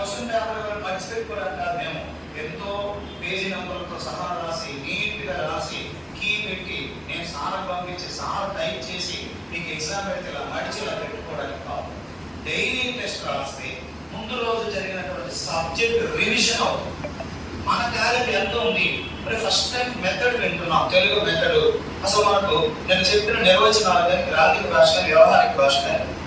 Question paper మర్చిపెట్టుకోవడానికి కాదు, మేము ఎంతో పేజీ నంబర్లతో సహా రాసి నీట్గా రాసి కీ పెట్టి నేను సార్ పంపించి సార్ టైప్ చేసి మీకు ఎగ్జామ్ పెడితే ఇలా మడిచిలా పెట్టుకోవడానికి కాదు. డైలీ టెస్ట్ రాస్తే ముందు రోజు జరిగినటువంటి సబ్జెక్ట్ రివిజన్ అవుతుంది. మన టాలెంట్ ఎంత ఉంది. మరి ఫస్ట్ టైం మెథడ్ వింటున్నాం, తెలుగు మెథడ్. అసలు మనకు నేను చెప్పిన నిర్వచనాలు కానీ గ్రాంధిక భాష వ్యవహారిక భాష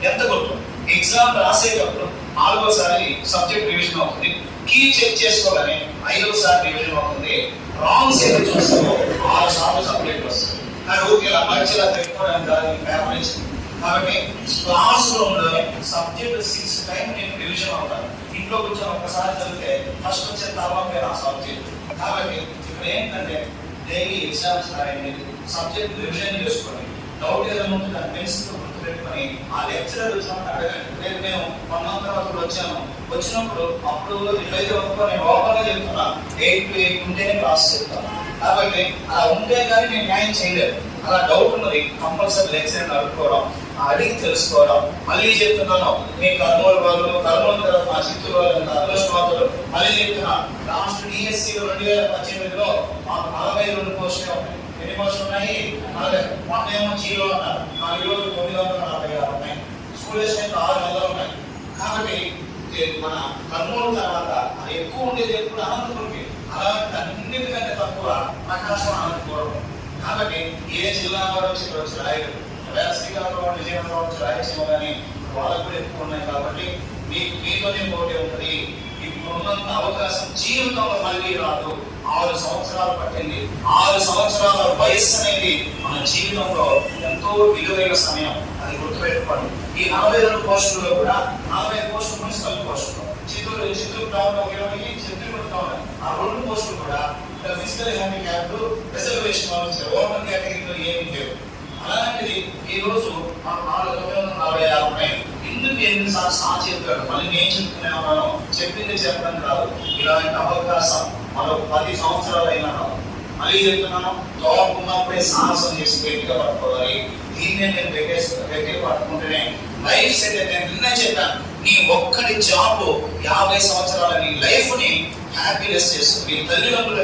ఎంత గుర్తు. ఎగ్జామ్ రాసేటప్పుడు 4వసారి సబ్జెక్ట్ రివిజన్ అవుతుంది. కీ చెక్ చేసుకోగానే 5వసారి రివిజన్ అవుతుంది. రాంగ్ సెట్ చూస్తే 6 సార్లు సబ్జెక్ట్ వస్తుంది. కానీ ఊరికి ఇలా మర్చిలా పెట్టుకోవడానికి పేపర్ ఇచ్చింది. కాబట్టి క్లాస్ రూమ్లో సబ్జెక్ట్ 6 టైం నేను రివిజన్ అవుతాను. ఇంట్లో కూర్చొని ఒక్కసారి చదివితే ఫస్ట్ వచ్చే తర్వాత ఆ సబ్జెక్ట్. కాబట్టి ఇప్పుడు ఏంటంటే డైలీ ఎగ్జామ్స్ రాయండి, సబ్జెక్ట్ రివిజన్ చేసుకొని డౌట్ ఏదైనా ఉంటే దాన్ని పెన్సిల్తో గుర్తుపెట్టుకొని ఆ లెక్చరర్ వచ్చినప్పుడు అడగండి. రేపు నేను 1 month తర్వాత వచ్చాను, వచ్చినప్పుడు అప్పుడు ఇట్లయితే ఒప్పుకో నేను ఓపెన్గా చెప్తున్నా 8 to 8 ఉంటేనే క్లాస్ చెప్తాను. కాబట్టి అలా ఉంటే కానీ నేను న్యాయం చేయలేదు. అలా డౌట్ ఉన్నది కంపల్సరీ లెక్చర్ అడుక్కోవడం, అడిగి తెలుసుకోవడం. మళ్ళీ చెప్తున్నాను, మీ కర్నూలు వాళ్ళు, కర్నూలు తర్వాత మా చిత్తూరు వాళ్ళు అదృష్టవంతులు. మళ్ళీ చెప్తున్నా, లాస్ట్ డిఎస్సీలో 2018లో మాకు 42 పోస్టులే ఉన్నాయి. ఎన్ని పోస్టులు ఉన్నాయి? 40. మొన్న ఏమో 0 అన్నారు. 4 రోజులు 946 ఉన్నాయి. స్కూల్ స్ట్రెంత్ 600 ఉన్నాయి. కాబట్టి మన కర్నూలు తర్వాత ఎక్కువ ఉండేది ఎప్పుడు అనంతపురంకి. అలాంటి అన్నిటికంటే తక్కువ ప్రకాశం, అనంతపురం. కాబట్టి ఏ జిల్లా వారు వచ్చి రాయరు. శ్రీకాకుళం, విజయనగరం వచ్చి రాయలసీమ కానీ వాళ్ళకు కూడా ఎక్కువ ఉన్నాయి. కాబట్టి మీతోనే పోటీ ఉంటుంది. ఇప్పుడు ఉన్నంత అవకాశం జీవితంలో మళ్ళీ రాదు. 6 సంవత్సరాలు పట్టింది. 6 సంవత్సరాల వయస్సు అనేది మన జీవితంలో ఎంతో విలువైన సమయం. అది గుర్తుపెట్టుకోండి. ఈ 42 పోస్టుల్లో కూడా 40 పోస్టులు మున్సిపల్ పోస్టులు. చిత్తూరు టౌన్ 20, చిత్తూరు టౌన్ ఆ 2 పోస్టులు కూడా ఫిజికల్ హ్యాండిక్యాప్డ్ రిజర్వేషన్ ఓపెన్ కేటగిరీలో ఏమీ లేవు. అలాంటిది ఈ రోజు మనం 446 ఉన్నాయి. ఎందుకు ఎన్నిసార్లు సార్ చెప్పాడు, మళ్ళీ నేను చెప్తూనే ఉన్నాను. చెప్పింది చెప్పడం కాదు, ఇలాంటి అవకాశం మరో 10 సంవత్సరాలు అయినా రాదు. మళ్ళీ చెప్తున్నాను, జాబ్ ఉన్నప్పుడే సాహసం చేసి గట్టిగా పట్టుకోవాలి. దీన్నే నేను గట్టిగా పట్టుకుంటేనే లైఫ్ సెట్ అయితే. నిన్న చెప్పాను, నీ ఒక్కడి జాబ్ 50 సంవత్సరాల నీ లైఫ్ ని హ్యాపీనెస్ చేస్తుంది. మీ తల్లిదండ్రులు